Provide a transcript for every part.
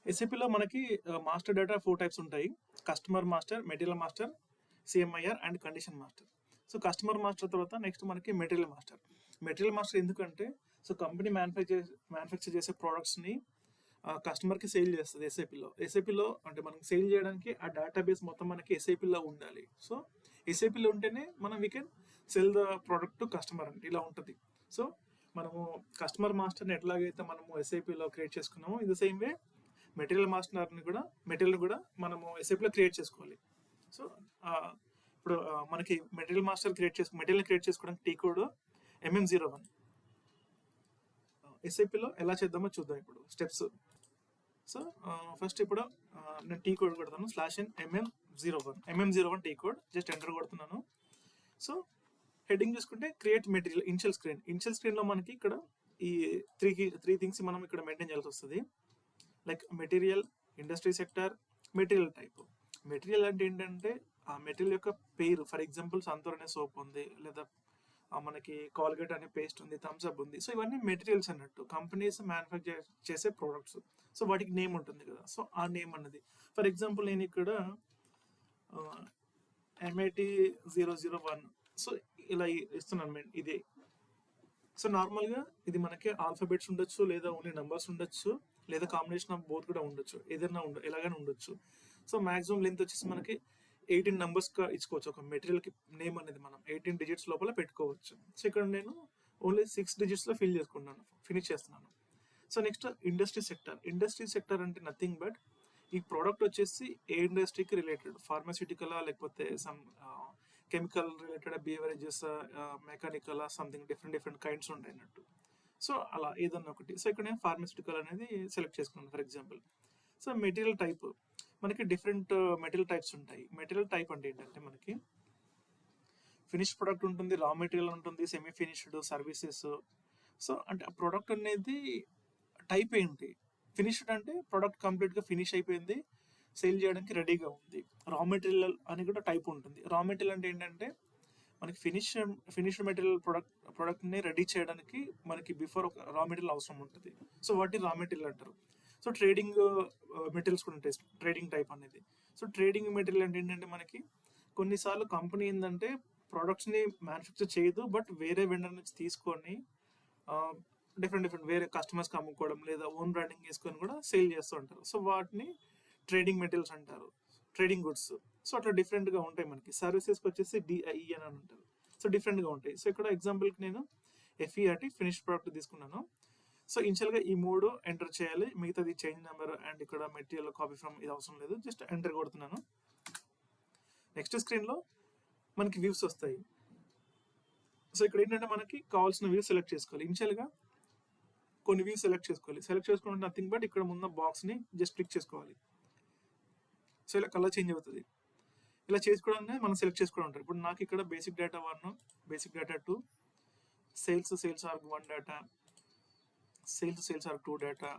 ఎస్ఏపిలో మనకి master data 4 types ఉంటాయి. Customer master, material master, CMIR and condition master. So customer master తర్వాత next మనకి material master. Material master ఎందుకంటే so company manufacture చేసే ప్రోడక్ట్స్ని కస్టమర్కి సేల్ చేస్తుంది ఎస్ఏపిలో అంటే మనకి సేల్ చేయడానికి ఆ డేటాబేస్ మొత్తం మనకి ఎస్ఏపిలో ఉండాలి. సో ఎస్ఏపిలో ఉంటేనే మనం we can sell the product to customer అంటే ఇలా ఉంటుంది. సో మనము కస్టమర్ మాస్టర్ని ఎట్లాగైతే మనము ఎస్ఐపిలో క్రియేట్ చేసుకున్నామో in the same way material కూడా మనము ఎస్ఐపిలో క్రియేట్ చేసుకోవాలి. సో ఇప్పుడు మనకి మెటీరియల్ క్రియేట్ చేసుకోవడానికి టీ కోడ్ MM01. ఎస్ఐపిలో ఎలా చేద్దామో చూద్దాం ఇప్పుడు స్టెప్స్. సో ఫస్ట్ ఇప్పుడు నేను టీ కోడ్ కొడతాను /MM01 T code just enter కొడుతున్నాను. సో హెడ్డింగ్ చూసుకుంటే క్రియేట్ మెటీరియల్ ఇనిషియల్ స్క్రీన్లో మనకి ఇక్కడ ఈ త్రీ థింగ్స్ మనం ఇక్కడ మెయింటైన్ చేయాల్సి వస్తుంది. Like material, industry sector, material type. Material అంటే ఏంటంటే ఆ మెటీరియల్ యొక్క పేరు. ఫర్ ఎగ్జాంపుల్ సంతూర్ అనే సోప్ ఉంది, లేదా మనకి కాల్గేట్ అనే పేస్ట్ ఉంది, థమ్స్ అప్ ఉంది. సో ఇవన్నీ మెటీరియల్స్ అన్నట్టు, కంపెనీస్ మ్యానుఫ్యాక్చర్ చేసే ప్రోడక్ట్స్. సో వాటికి నేమ్ ఉంటుంది కదా, సో ఆ నేమ్ అన్నది. ఫర్ ఎగ్జాంపుల్ నేను ఇక్కడ MAT001 సో ఇలా ఇస్తున్నాను ఇది. సో నార్మల్గా ఇది మనకి ఆల్ఫాబెట్స్ ఉండొచ్చు, లేదా ఓన్లీ నెంబర్స్ ఉండొచ్చు, లేదా కాంబినేషన్ ఆఫ్ బోత్ కూడా ఉండొచ్చు, ఏదైనా ఎలాగైనా ఉండొచ్చు. సో మాక్సిమం లెంత్ వచ్చేసి మనకి 18 నెంబర్స్గా ఇచ్చుకోవచ్చు. ఒక మెటీరియల్కి నేమ్ అనేది మనం 18 డిజిట్స్ లోపల పెట్టుకోవచ్చు. సో ఇక్కడ నేను ఓన్లీ 6 డిజిట్స్లో ఫినిష్ చేస్తున్నాను. సో నెక్స్ట్ ఇండస్ట్రీ సెక్టర్ అంటే నథింగ్ బట్ ఈ ప్రోడక్ట్ వచ్చేసి ఏ ఇండస్ట్రీకి రిలేటెడ్, ఫార్మాస్యూటికల్ లేకపోతే some chemical related, beverages, mechanical, something different kinds ఉంటాయి అన్నట్టు. సో అలా ఏదన్నా ఒకటి. సో ఇక్కడ నేను ఫార్మాస్యూటికల్ అనేది సెలెక్ట్ చేసుకున్నాను for example. So material type మనకి డిఫరెంట్ మెటీరియల్ టైప్స్ ఉంటాయి. మెటీరియల్ టైప్ అంటే ఏంటంటే మనకి ఫినిష్డ్ ప్రొడక్ట్ ఉంటుంది, రా మెటీరియల్ ఉంటుంది, సెమీ ఫినిష్డ్, సర్వీసెస్. సో అంటే ఆ ప్రోడక్ట్ అనేది టైప్ ఏంటి? ఫినిష్డ్ అంటే ప్రోడక్ట్ కంప్లీట్గా ఫినిష్ అయిపోయింది, సేల్ చేయడానికి రెడీగా ఉంది. రా మెటీరియల్ అని కూడా టైప్ ఉంటుంది. రా మెటీరియల్ అంటే ఏంటంటే మనకి ఫినిష్డ్ మెటీరియల్ ప్రోడక్ట్ని రెడీ చేయడానికి మనకి బిఫోర్ ఒక రా మెటీరియల్ అవసరం ఉంటుంది. సో వాటిని రా మెటీరియల్ అంటారు. సో ట్రేడింగ్ మెటీరియల్స్ కూడా ఉంటాయి, ట్రేడింగ్ టైప్ అనేది. సో ట్రేడింగ్ మెటీరియల్ అంటే ఏంటంటే మనకి కొన్నిసార్లు కంపెనీ ఏంటంటే ప్రోడక్ట్స్ని మ్యానుఫ్యాక్చర్ చేయదు, బట్ వేరే వెండర్ నుంచి తీసుకొని డిఫరెంట్ వేరే కస్టమర్స్కి అమ్ముకోవడం, లేదా ఓన్ బ్రాండింగ్ చేసుకొని కూడా సేల్ చేస్తూ ఉంటారు. సో వాటిని ట్రేడింగ్ మెటీరియల్స్ అంటారు, ట్రేడింగ్ గుడ్స్. సో అట్లా డిఫరెంట్గా ఉంటాయి. మనకి సర్వీసెస్కి వచ్చేసి DIE అని అంటారు. సో డిఫరెంట్గా ఉంటాయి. సో ఇక్కడ ఎగ్జాంపుల్కి నేను FERT ఫినిష్డ్ ప్రోడక్ట్ తీసుకున్నాను. సో ఇనిషియల్గా ఈ 3 ఎంటర్ చేయాలి, మిగతాది చేంజ్ నెంబర్ అండ్ ఇక్కడ మెటీరియల్ కాపీ ఫ్రమ్ ఇది అవసరం లేదు, జస్ట్ ఎంటర్ కొడుతున్నాను. నెక్స్ట్ స్క్రీన్లో మనకి వ్యూస్ వస్తాయి. సో ఇక్కడ ఏంటంటే మనకి కావాల్సిన వ్యూ సెలెక్ట్ చేసుకోవాలి. ఇనిషియల్గా కొన్ని వ్యూస్ సెలెక్ట్ చేసుకుంటే నథింగ్ బట్ ఇక్కడ ఉన్న బాక్స్ని జస్ట్ క్లిక్ చేసుకోవాలి. సో ఇలా కలర్ చేంజ్ అవుతుంది. ఇలా చేసుకోవడానికి మనం సెలెక్ట్ చేసుకోవడం ఉంటారు. ఇప్పుడు నాకు ఇక్కడ basic data 1, basic data 2, sales org 1 data, sales org 2 data,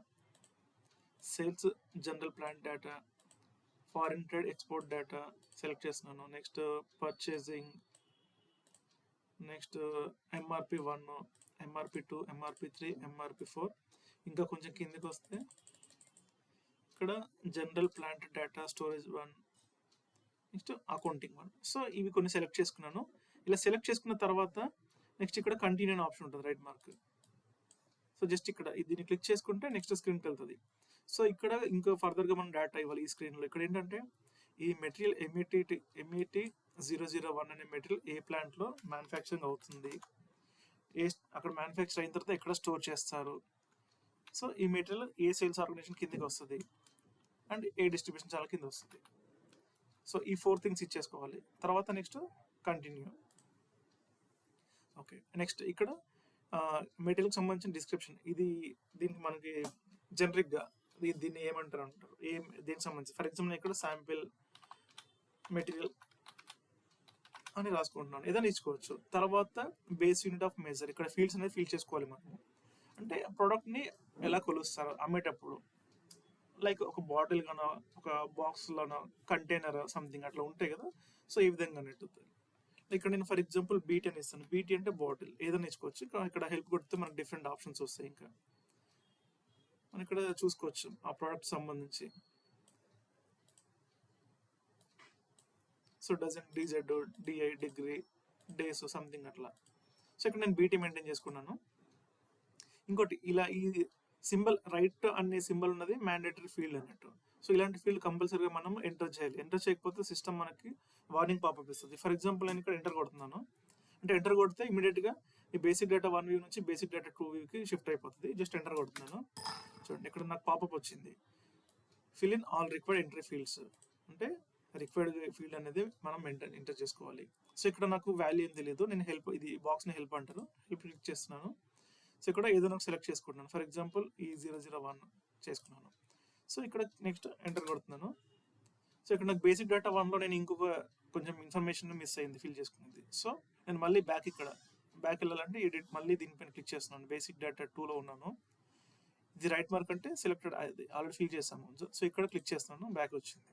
sales general plant data, foreign trade export data select చేస్తున్నాను. Next purchasing, next MRP1, MRP2, MRP3, MRP4. ఇంకా కొంచెం కిందకి వస్తే ఇక్కడ general plant data, storage 1, next accounting 1. So ఇవి కొన్ని select చేసుకున్నాను. ఇలా సెలెక్ట్ చేసుకున్న తర్వాత నెక్స్ట్ ఇక్కడ కంటిన్యూ అనే ఆప్షన్ ఉంటుంది, రైట్ మార్క్. సో జస్ట్ ఇక్కడ దీన్ని క్లిక్ చేసుకుంటే నెక్స్ట్ స్క్రీన్కి వెళ్తుంది. సో ఇక్కడ ఇంకా ఫర్దర్గా మనం డేటా ఇవ్వాలి ఈ స్క్రీన్లో. ఇక్కడ ఏంటంటే ఈ మెటీరియల్ MAT001 అనే మెటీరియల్ ఏ ప్లాంట్లో మ్యానుఫ్యాక్చరింగ్ అవుతుంది, అక్కడ మ్యానుఫ్యాక్చర్ అయిన తర్వాత ఎక్కడ స్టోర్ చేస్తారు, సో ఈ మెటీరియల్ ఏ సేల్స్ ఆర్గనైజేషన్ కిందకి వస్తుంది అండ్ ఏ డిస్ట్రిబ్యూషన్ ఛానల్ కింద వస్తుంది. సో ఈ 4 థింగ్స్ ఇచ్చేసుకోవాలి. తర్వాత నెక్స్ట్ కంటిన్యూ. ఓకే, నెక్స్ట్ ఇక్కడ మెటీరియల్కి సంబంధించిన డిస్క్రిప్షన్. దీనికి మనకి జనరిక్గా దీన్ని ఏమంటారు దీనికి సంబంధించి. ఫర్ ఎగ్జాంపుల్ ఇక్కడ శాంపిల్ మెటీరియల్ అని రాసుకుంటున్నాను, ఏదైనా ఇచ్చుకోవచ్చు. తర్వాత బేస్ యూనిట్ ఆఫ్ మెజర్, ఇక్కడ ఫీల్డ్స్ అనేది ఫిల్ చేసుకోవాలి మనము. అంటే ప్రోడక్ట్ని ఎలా కొలుస్తారు అమ్మేటప్పుడు, లైక్ ఒక బాటిల్ గానో, ఒక బాక్స్లోనో, కంటైనర్ సంథింగ్ అట్లా ఉంటాయి కదా. సో ఈ విధంగా నెట్టుతుంది. ఇక్కడ నేను ఫర్ ఎగ్జాంపుల్ BT అని ఇస్తాను. BT అంటే బాటిల్, ఏదైనా ఇచ్చుకోవచ్చు. ఇక్కడ హెల్ప్ కొడితే మనకు డిఫరెంట్ ఆప్షన్స్ వస్తాయి. ఇంకా మనం ఇక్కడ చూసుకోవచ్చు ఆ ప్రోడక్ట్ సంబంధించి. So dozen, DZ, DI, degree, days something అట్లా. సో ఇక్కడ నేను బీటీ మెయింటైన్ చేసుకున్నాను. ఇంకోటి ఇలా ఈ సింబల్ రైట్ అనే సింబల్ ఉన్నది మ్యాండేటరీ ఫీల్డ్ అన్నట్టు. సో ఇలాంటి ఫీల్డ్ కంపల్సరీగా మనం ఎంటర్ చేయాలి. ఎంటర్ చేయకపోతే సిస్టమ్ మనకి వార్నింగ్ పాపప్ ఇస్తుంది. ఫర్ ఎగ్జాంపుల్ నేను ఇక్కడ ఎంటర్ కొడుతున్నాను. అంటే ఎంటర్ కొడితే ఇమీడియట్గా ఈ బేసిక్ డేటా 1 వ్యూ నుంచి బేసిక్ డేటా 2 వ్యూకి షిఫ్ట్ అయిపోతుంది. జస్ట్ ఎంటర్ కొడుతున్నాను. చూడండి ఇక్కడ నాకు పాపప్ వచ్చింది, fill in all required entry fields. అంటే రిక్వైర్డ్ ఫీల్డ్ అనేది మనం ఎంటర్ చేసుకోవాలి. సో ఇక్కడ నాకు వాల్యూ ఏం తెలియదు, నేను హెల్ప్, ఇది బాక్స్ని హెల్ప్ అంటారు, హెల్ప్ క్లిక్ చేస్తున్నాను. సో ఇక్కడ ఏదైనా సెలెక్ట్ చేసుకుంటున్నాను. ఫర్ ఎగ్జాంపుల్ ఈ 001 చేసుకున్నాను. సో ఇక్కడ నెక్స్ట్ ఎంటర్ కొడుతున్నాను. సో ఇక్కడ నాకు బేసిక్ డేటా 1లో నేను ఇంకొక కొంచెం ఇన్ఫర్మేషన్ మిస్ అయింది ఫిల్ చేసుకునేది. సో నేను మళ్ళీ ఇక్కడ బ్యాక్ వెళ్ళాలంటే ఎడిట్, మళ్ళీ దీనిపైన క్లిక్ చేస్తున్నాను. బేసిక్ డేటా 2లో ఉన్నాను. ఇది రైట్ మార్క్ అంటే సెలెక్టెడ్, ఆల్రెడీ ఫిల్ చేస్తాము. సో ఇక్కడ క్లిక్ చేస్తున్నాను, బ్యాక్ వచ్చింది.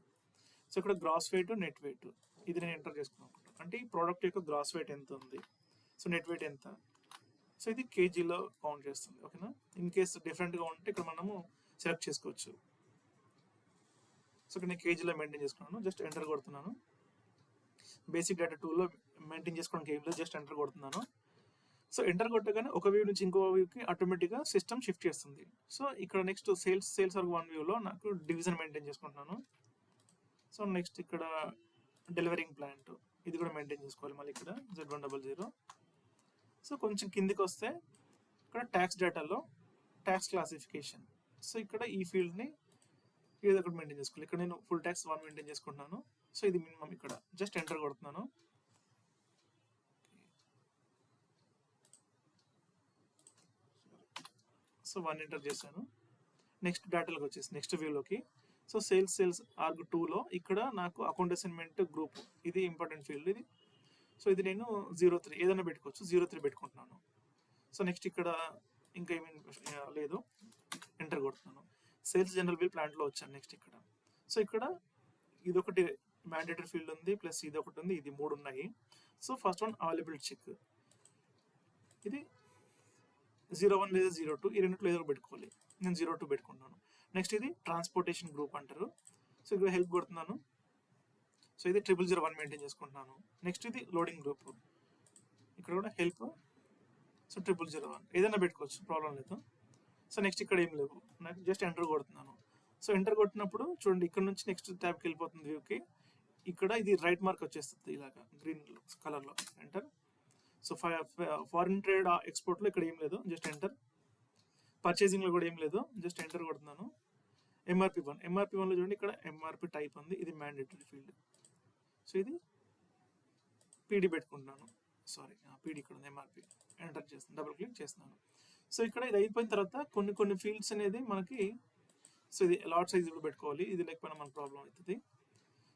సో ఇక్కడ గ్రాస్ వెయిట్, నెట్ వెయిట్, ఇది నేను ఎంటర్ చేసుకున్నాను. అంటే ఈ ప్రోడక్ట్ యొక్క గ్రాస్ వెయిట్ ఎంత ఉంది, సో నెట్ వెయిట్ ఎంత, సో ఇది కేజీలో కౌంట్ చేస్తుంది. ఓకేనా. ఇన్ కేస్ డిఫరెంట్గా ఉంటే ఇక్కడ మనము సెలెక్ట్ చేసుకోవచ్చు. సో ఇక్కడ నేను కేజీలో మెయింటైన్ చేసుకున్నాను. జస్ట్ ఎంటర్ కొడుతున్నాను. బేసిక్ డేటా 2లో మెయింటైన్ చేసుకోవడానికి ఏం లేదు, జస్ట్ ఎంటర్ కొడుతున్నాను. సో ఎంటర్ కొట్టగానే ఒక వ్యూ నుంచి ఇంకో వ్యూకి ఆటోమేటిక్గా సిస్టమ్ షిఫ్ట్ చేస్తుంది. సో ఇక్కడ నెక్స్ట్ సేల్స్ వరకు 1 వ్యూలో నాకు డివిజన్ మెయింటైన్ చేసుకుంటున్నాను. సో నెక్స్ట్ ఇక్కడ డెలివరింగ్ ప్లాంట్, ఇది కూడా మెయింటైన్ చేసుకోవాలి. మళ్ళీ ఇక్కడ Z100. సో కొంచెం కిందికి వస్తే ఇక్కడ ట్యాక్స్ డేటాలో ట్యాక్స్ క్లాసిఫికేషన్. సో ఇక్కడ ఈ ఫీల్డ్ని ఏదో ఒకటి మెయింటైన్ చేసుకోవాలి. ఇక్కడ నేను ఫుల్ ట్యాక్స్ 1 మెయింటైన్ చేసుకుంటున్నాను. సో ఇది మినిమం, ఇక్కడ జస్ట్ ఎంటర్ కొడుతున్నాను. సో 1 ఎంటర్ చేశాను. నెక్స్ట్ డేటాలోకి వచ్చేసి నెక్స్ట్ వ్యూలోకి. సో సేల్స్ ఆర్గ్ 2లో ఇక్కడ నాకు అకౌంట్ అసైన్మెంట్ గ్రూప్, ఇది ఇంపార్టెంట్ ఫీల్డ్ ఇది. సో ఇది నేను 03 ఏదైనా పెట్టుకోవచ్చు, 03 పెట్టుకుంటున్నాను. సో నెక్స్ట్ ఇక్కడ ఇంకా ఏమీ లేదు, ఎంటర్ కొడుతున్నాను. సేల్స్ జనరల్ బిల్ ప్లాంట్లో వచ్చాను. నెక్స్ట్ ఇక్కడ, సో ఇక్కడ ఇది ఒకటి మ్యాండేటరీ ఫీల్డ్ ఉంది, ప్లస్ ఇది ఒకటి ఉంది, ఇది 3 ఉన్నాయి. So first one availability check, ఇది 01 లేదా 02, ఈ రెండిట్లో ఏదో పెట్టుకోవాలి. నేను 02 పెట్టుకున్నాను. నెక్స్ట్ ఇది ట్రాన్స్పోర్టేషన్ గ్రూప్ అంటారు. సో ఇక్కడ హెల్ప్ కొడుతున్నాను. సో ఇది 0001 మెయింటైన్ చేసుకుంటున్నాను. నెక్స్ట్ ఇది లోడింగ్ గ్రూప్, ఇక్కడ కూడా హెల్ప్. సో 0001 ఏదైనా పెట్టుకోవచ్చు, ప్రాబ్లం లేదు. సో నెక్స్ట్ ఇక్కడ ఏం లేవు, నాకు జస్ట్ ఎంటర్ కొడుతున్నాను. సో ఎంటర్ కొట్టినప్పుడు చూడండి ఇక్కడ నుంచి నెక్స్ట్ ట్యాబ్కి వెళ్ళిపోతుంది వ్యూకి. ఇక్కడ ఇది రైట్ మార్క్ వచ్చేస్తుంది ఇలాగా గ్రీన్ కలర్లో, ఎంటర్. సో ఫారిన్ ట్రేడ్ ఎక్స్పోర్ట్లో ఇక్కడ ఏం లేదు, జస్ట్ ఎంటర్. పర్చేసింగ్లో కూడా ఏం లేదు, జస్ట్ ఎంటర్ కొడుతున్నాను. MRP1లో చూడండి ఇక్కడ ఎంఆర్పి టైప్ ఉంది, ఇది మ్యాండేటరీ ఫీల్డ్. సో ఇది పీడీ పెట్టుకుంటున్నాను, సారీ పీడీ ఇక్కడ ఉంది, ఎంఆర్పి ఎంటర్ చేస్తాను, డబుల్ క్లిక్ చేస్తున్నాను. సో ఇక్కడ ఇది అయిపోయిన తర్వాత కొన్ని ఫీల్డ్స్ అనేది మనకి, సో ఇది లాట్ సైజ్ కూడా పెట్టుకోవాలి, ఇది లేకపోయినా మనకు ప్రాబ్లం అవుతుంది.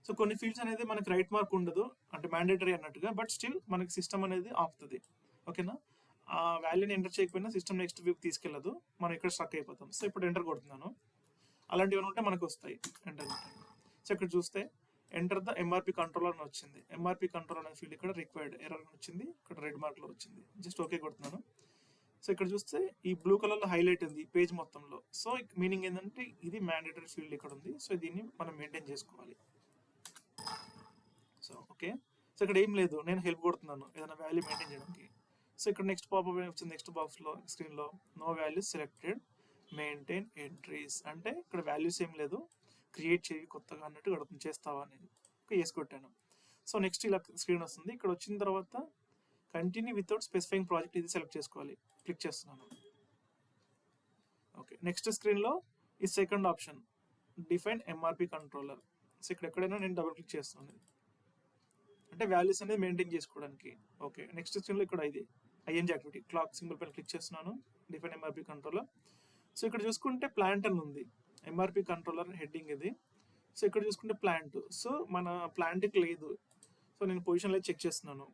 సో కొన్ని ఫీల్డ్స్ అనేది మనకి రైట్ మార్క్ ఉండదు, అంటే మ్యాండేటరీ అన్నట్టుగా, బట్ స్టిల్ మనకి సిస్టమ్ అనేది ఆపుతుంది. ఓకేనా. ఆ వాల్యూని ఎంటర్ చేయకపోయినా సిస్టమ్ నెక్స్ట్ వ్యూకి తీసుకెళ్ళదు, మనం ఇక్కడ స్ట్రక్ అయిపోతాం. సో ఇప్పుడు ఎంటర్ కొడుతున్నాను. అలాంటివి ఉంటే మనకు వస్తాయి, ఎంటర్ కొట్టాను. సో ఇక్కడ చూస్తే ఎంటర్ ద ఎంఆర్పి కంట్రోలర్ అని వచ్చింది. ఎంఆర్పి కంట్రోలర్ అనే ఫీల్డ్ ఇక్కడ రిక్వైర్డ్ ఎర్రర్ వచ్చింది, ఇక్కడ రెడ్ మార్క్లో వచ్చింది. Just okay కొడుతున్నాను. సో ఇక్కడ చూస్తే ఈ బ్లూ కలర్లో హైలైట్ ఉంది పేజ్ మొత్తంలో. సో మీనింగ్ ఏంటంటే ఇది మ్యాండేటరీ ఫీల్డ్ ఇక్కడ ఉంది. సో దీన్ని మనం మెయింటైన్ చేసుకోవాలి. So okay. సో ఇక్కడ ఏం లేదు, నేను హెల్ప్ కొడుతున్నాను ఏదైనా వాల్యూ మెయింటైన్ చేయడానికి. సో ఇక్కడ నెక్స్ట్ పాపప్ వచ్చింది, నెక్స్ట్ బాక్స్లో స్క్రీన్లో no values selected, maintain entries, అంటే ఇక్కడ వాల్యూస్ ఏం లేదు, క్రియేట్ చేయి కొత్తగా అన్నట్టు అడుగుతుంది, చేస్తావా అనేది. ఓకే, వేసి కొట్టాను. సో నెక్స్ట్ ఇలా స్క్రీన్ వస్తుంది. ఇక్కడ వచ్చిన తర్వాత కంటిన్యూ వితౌట్ స్పెసిఫైయింగ్ ప్రాజెక్ట్, ఇది సెలెక్ట్ చేసుకోవాలి, క్లిక్ చేస్తున్నాను. ఓకే, నెక్స్ట్ స్క్రీన్లో ఈ second option define MRP controller. So ఇక్కడ ఎక్కడైనా నేను డబుల్ క్లిక్ చేస్తున్నాను, అంటే వాల్యూస్ అనేది మెయింటైన్ చేసుకోవడానికి. ఓకే, నెక్స్ట్ స్క్రీన్లో ఇక్కడ ఇది ఐఎన్జీ యాక్టివిటీ, క్లాక్ సింబల్ పైన క్లిక్ చేస్తున్నాను, డిఫైన్ ఎంఆర్పి కంట్రోలర్. సో ఇక్కడ చూసుకుంటే ప్లాంట్ అని ఉంది, ఎంఆర్పి కంట్రోలర్ హెడ్డింగ్ ఇది. సో ఇక్కడ చూసుకుంటే ప్లాంట్, సో మన ప్లాంట్కి లేదు. సో నేను పొజిషన్లో చెక్ చేస్తున్నాను,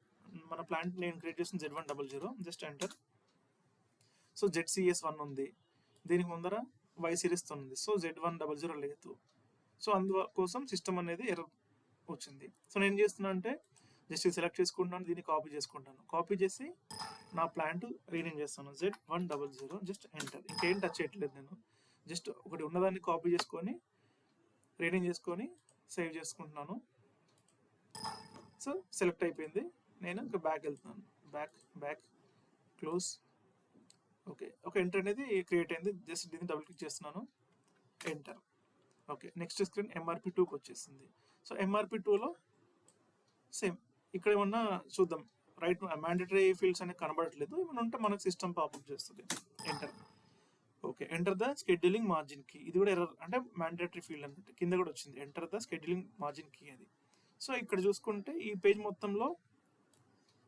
మన ప్లాంట్ నేను క్రియేట్ చేసిన Z100, just enter. So ZCS1 ఉంది, దీనికి ముందర Y సిరీస్తో ఉంది. సో Z100 లేదు. సో అందుకోసం సిస్టమ్ అనేది ఎర్రర్ వచ్చింది. సో నేను ఏం చేస్తున్నా అంటే జస్ట్ సెలెక్ట్ చేసుకుంటున్నాను, దీన్ని కాపీ చేసుకుంటాను, కాపీ చేసి నా ప్లాంట్ రీనేమ్ చేస్తాను Z100, జస్ట్ ఎంటర్. ఇంకేం టచ్ చేయట్లేదు నేను, జస్ట్ ఒకటి ఉన్నదాన్ని కాపీ చేసుకొని రీనేమ్ చేసుకొని సేవ్ చేసుకుంటున్నాను. సో సెలెక్ట్ అయిపోయింది. నేను ఇంకా బ్యాక్ వెళ్తున్నాను. Back close. ఓకే, ఒక ఎంటర్ అనేది క్రియేట్ అయింది. జస్ట్ దీన్ని డబుల్ క్లిక్ చేస్తున్నాను, enter. Okay, next screen MRP 2కి వచ్చేసింది. సో MRP 2లో సేమ్ ఇక్కడ ఏమన్నా చూద్దాం. రైట్ మ్యాండేటరీ ఫీల్డ్స్ అనేది కనబడట్లేదు. ఏమైనా ఉంటే మనకు సిస్టమ్ పాపప్ చేస్తుంది. Enter. Okay, enter the scheduling margin key. ఇది కూడా ఎర్రర్, అంటే మ్యాండేటరీ ఫీల్డ్ అన్నట్టు కింద కూడా వచ్చింది, enter the scheduling margin key అది. సో ఇక్కడ చూసుకుంటే ఈ పేజ్ మొత్తంలో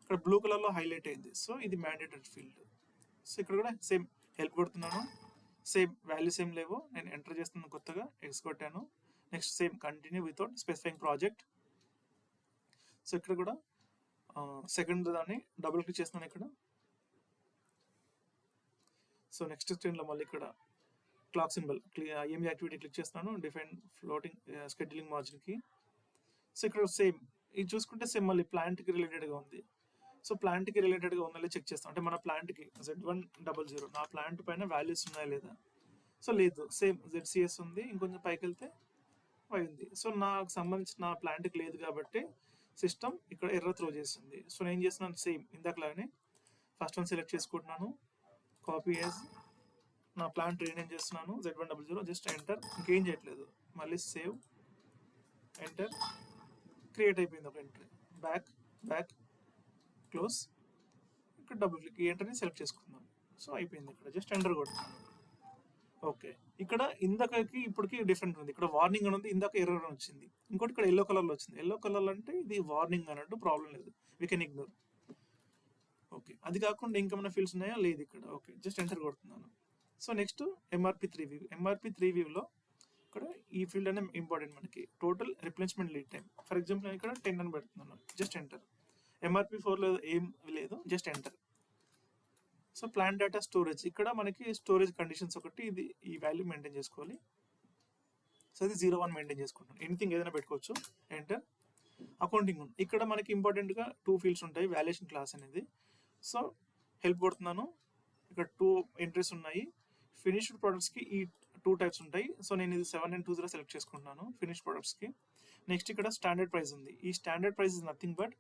ఇక్కడ బ్లూ కలర్లో హైలైట్ అయింది. సో ఇది మ్యాండేటరీ ఫీల్డ్. సో ఇక్కడ కూడా సేమ్ హెల్ప్ కొడుతున్నాను, సేమ్ వాల్యూస్ ఏం లేవు. నేను ఎంటర్ చేస్తున్నాను, కొత్తగా ఎక్స్ కొట్టాను. Next same continue without specifying project. So ఇక్కడ కూడా సెకండ్ దాన్ని డబుల్ క్లిక్ చేస్తున్నాను ఇక్కడ. సో నెక్స్ట్ స్క్రీన్లో మళ్ళీ ఇక్కడ క్లాక్ సింబల్ ఏమి యాక్టివిటీ క్లిక్ చేస్తున్నాను, డిఫైన్ ఫ్లోటింగ్ స్కెడ్యూలింగ్ మార్జిన్కి. సో ఇక్కడ సేమ్ ఇది చూసుకుంటే సేమ్ మళ్ళీ ప్లాంట్కి రిలేటెడ్గా ఉంది. సో ప్లాంట్కి రిలేటెడ్గా ఉందని చెక్ చేస్తాం. అంటే మన ప్లాంట్కి Z100 నా ప్లాంట్ పైన వాల్యూస్ ఉన్నాయా లేదా. సో లేదు, సేమ్ ZCS ఉంది. ఇంకొంచెం పైకి వెళ్తే Y ఉంది. సో నాకు సంబంధించిన నా ప్లాంట్కి లేదు కాబట్టి సిస్టమ్ ఇక్కడ ఎర్రర్ త్రో చేస్తుంది. సో నేను చేస్తున్నాను సేమ్ ఇందాకలానే ఫస్ట్ వన్ సెలెక్ట్ చేసుకుంటున్నాను, కాపీ యాజ్ నా ప్లాంట్ రీనేమ్ చేస్తున్నాను Z100, జస్ట్ ఎంటర్. ఇంకేం చేయట్లేదు. మళ్ళీ సేవ్, ఎంటర్, క్రియేట్ అయిపోయింది ఒక ఎంట్రీ. Back close. ఇక్కడ డబుల్ క్లిక్, ఈ ఎంటర్ని సెలెక్ట్ చేసుకుందాం. సో అయిపోయింది. ఇక్కడ జస్ట్ ఎంటర్ కొడుతున్నాను. ఓకే, ఇక్కడ ఇందాకకి ఇప్పటికి డిఫరెంట్ ఉంది. ఇక్కడ వార్నింగ్ అని ఉంది, ఇందాక ఎర్రర్ అని వచ్చింది. ఇంకోటి ఇక్కడ ఎల్లో కలర్లో వచ్చింది. ఎల్లో కలర్లో అంటే ఇది వార్నింగ్ అన్నట్టు, ప్రాబ్లం లేదు, వీ కెన్ ఇగ్నోర్. ఓకే, అది కాకుండా ఇంకేమైనా ఫీల్డ్స్ ఉన్నాయా, లేదు ఇక్కడ. ఓకే, జస్ట్ ఎంటర్ కొడుతున్నాను. So next MRP3 view. MRP3 వ్యూలో ఇక్కడ ఈ ఫీల్డ్ అనేది ఇంపార్టెంట్ మనకి, total replacement lead time. For example నేను ఇక్కడ 10 అని పెడుతున్నాను, జస్ట్ ఎంటర్. MRP4లో ఏం లేదు, just enter. So plan data storage, ఇక్కడ మనకి స్టోరేజ్ కండిషన్స్ ఒకటి, ఇది ఈ వాల్యూ మెయింటైన్ చేసుకోవాలి. సో ఇది 01 మెయింటైన్ చేసుకుంటాను. ఎనీథింగ్ ఏదైనా పెట్టుకోవచ్చు, ఎంటర్. అకౌంటింగ్ ఉంది. ఇక్కడ మనకి ఇంపార్టెంట్గా 2 ఫీల్డ్స్ ఉంటాయి, వాల్యుయేషన్ క్లాస్ అనేది. సో హెల్ప్ కొడుతున్నాను, ఇక్కడ 2 ఎంట్రీస్ ఉన్నాయి. ఫినిష్డ్ ప్రొడక్ట్స్కి ఈ 2 టైప్స్ ఉంటాయి. సో నేను ఇది 7 and 20 సెలెక్ట్ చేసుకుంటున్నాను ఫినిష్డ్ ప్రొడక్ట్స్కి. నెక్స్ట్ ఇక్కడ స్టాండర్డ్ ప్రైస్ ఉంది. ఈ standard price is nothing but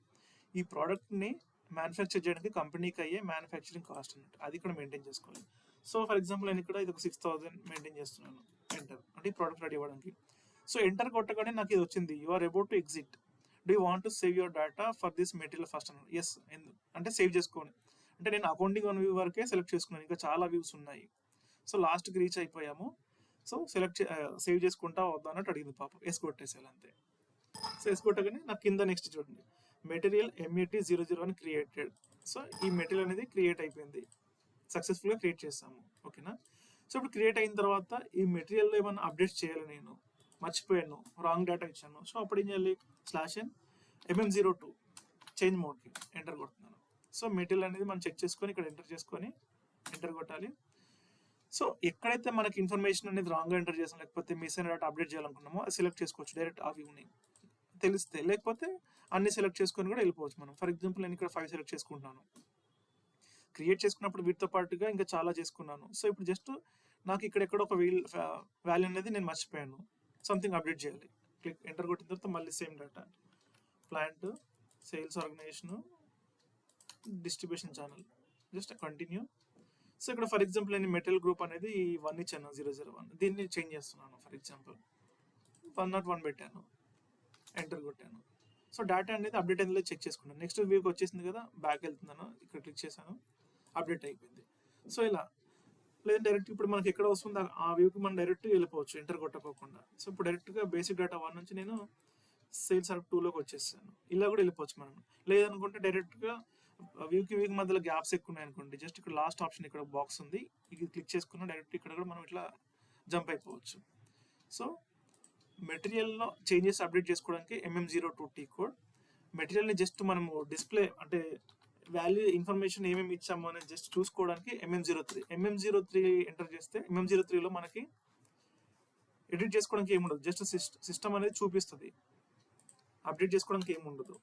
ఈ ప్రోడక్ట్ని మ్యానుఫ్యాక్చర్ చేయడానికి కంపెనీకి అయ్యే మ్యానుఫ్యాక్చరింగ్ కాస్ట్ అన్నట్టు, అది ఇక్కడ మెయింటైన్ చేసుకోవాలి. సో ఫర్ ఎగ్జాంపుల్ నేను ఇక్కడ ఇది ఒక 6000 మెయింటైన్ చేస్తున్నాను, ఎంటర్. అంటే ఈ ప్రోడక్ట్ రెడీ అవ్వడానికి. సో ఎంటర్ కొట్టగానే నాకు ఇది వచ్చింది, you are about to exit, do you want to save your data for this material first అన్నాడు. ఎస్, అంటే సేవ్ చేసుకోండి. అంటే నేను అకౌంటింగ్ వన్ వ్యూ వరకే సెలెక్ట్ చేసుకున్నాను, ఇంకా చాలా వ్యూస్ ఉన్నాయి. సో లాస్ట్కి రీచ్ అయిపోయాము. సో సేవ్ చేసుకుంటా వద్దా అన్నట్టు అడిగింది పాపం. ఎస్ కొట్టేసాను అంతే. సో ఎస్ కొట్టగానే నాకు కింద నెక్స్ట్ చూడండి, మెటీరియల్ MAT001 క్రియేటెడ్. సో ఈ మెటీరియల్ అనేది క్రియేట్ అయిపోయింది, సక్సెస్ఫుల్గా క్రియేట్ చేస్తాము. ఓకేనా. సో ఇప్పుడు క్రియేట్ అయిన తర్వాత ఈ మెటీరియల్లో ఏమైనా అప్డేట్స్ చేయాలి, నేను మర్చిపోయాను, రాంగ్ డేటా ఇచ్చాను. సో అప్పుడు ఏం చేయాలి, /n MM02 చేంజ్ మోడ్కి ఎంటర్ కొడుతున్నాను. సో మెటీరియల్ అనేది మనం చెక్ చేసుకొని ఇక్కడ ఎంటర్ చేసుకొని ఎంటర్ కొట్టాలి. సో ఎక్కడైతే మనకి ఇన్ఫర్మేషన్ అనేది రాంగ్గా ఎంటర్ చేసాం, లేకపోతే మిస్ అయిన డేటా అప్డేట్ చేయాలనుకున్నామో అది సెలెక్ట్ చేసుకోవచ్చు డైరెక్ట్ ఆ వ్యూని తెలిస్తే. లేకపోతే అన్ని సెలెక్ట్ చేసుకొని కూడా వెళ్ళిపోవచ్చు మనం. ఫర్ ఎగ్జాంపుల్ నేను ఇక్కడ 5 సెలెక్ట్ చేసుకుంటున్నాను. క్రియేట్ చేసుకున్నప్పుడు వీటితో పాటుగా ఇంకా చాలా చేసుకున్నాను. సో ఇప్పుడు జస్ట్ నాకు ఇక్కడ ఎక్కడో ఒక వాల్యూ అనేది నేను మర్చిపోయాను, సంథింగ్ అప్డేట్ చేయాలి. క్లిక్ ఎంటర్ కొట్టిన తర్వాత మళ్ళీ same data, plant, sales organization, distribution channel, just continue. So ఇక్కడ ఫర్ ఎగ్జాంపుల్ నేను మెటీరియల్ గ్రూప్ అనేది 1 ఇచ్చాను, 001. దీన్ని చేంజ్ చేస్తున్నాను. ఫర్ ఎగ్జాంపుల్ 101 పెట్టాను, ఎంటర్ కొట్టాను. సో డేటా అనేది అప్డేట్ అనేది చెక్ చేసుకున్నాను. నెక్స్ట్ వ్యూకి వచ్చేసింది కదా, బ్యాక్ వెళ్తున్నాను, ఇక్కడ క్లిక్ చేశాను, అప్డేట్ అయిపోయింది. సో ఇలా లేదా డైరెక్ట్ ఇప్పుడు మనకి ఎక్కడ వస్తుందో ఆ వ్యూకి మనం డైరెక్ట్గా వెళ్ళిపోవచ్చు ఎంటర్ కొట్టకోకుండా. సో ఇప్పుడు డైరెక్ట్గా బేసిక్ డేటా 1 నుంచి నేను సేల్స్ ఆర్క్ 2లోకి వచ్చేసాను. ఇలా కూడా వెళ్ళిపోవచ్చు మనం. లేదనుకుంటే డైరెక్ట్గా వ్యూకి మధ్యలో గ్యాప్స్ ఎక్కువ ఉన్నాయి అనుకోండి, జస్ట్ ఇక్కడ లాస్ట్ ఆప్షన్ ఇక్కడ బాక్స్ ఉంది, ఇది క్లిక్ చేసుకున్న డైరెక్ట్ ఇక్కడ కూడా మనం ఇట్లా జంప్ అయిపోవచ్చు. సో మెటీరియల్లో చేంజెస్ అప్డేట్ చేసుకోవడానికి MM02T కోడ్. మెటీరియల్ని జస్ట్ మనము డిస్ప్లే అంటే వాల్యూ ఇన్ఫర్మేషన్ ఏమేమి ఇచ్చాము అనేది జస్ట్ చూసుకోవడానికి MM03 ఎంటర్ చేస్తే MM03లో మనకి ఎడిట్ చేసుకోవడానికి ఏముండదు, జస్ట్ సిస్టమ్ అనేది చూపిస్తుంది, అప్డేట్ చేసుకోవడానికి ఏముండదు.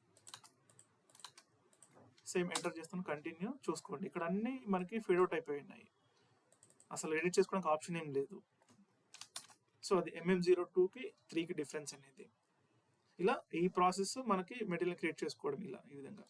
సేమ్ ఎంటర్ చేస్తాను, కంటిన్యూ. చూసుకోండి ఇక్కడ అన్నీ మనకి ఫీడ్ అవుట్ అయిపోయి ఉన్నాయి, అసలు ఎడిట్ చేసుకోవడానికి ఆప్షన్ ఏం లేదు. సో అది MM02కి 3కి డిఫరెన్స్ అనేది. ఇలా ఈ ప్రాసెస్ మనకి మెటీరియల్ క్రియేట్ చేసుకోవడం ఇలా ఈ విధంగా.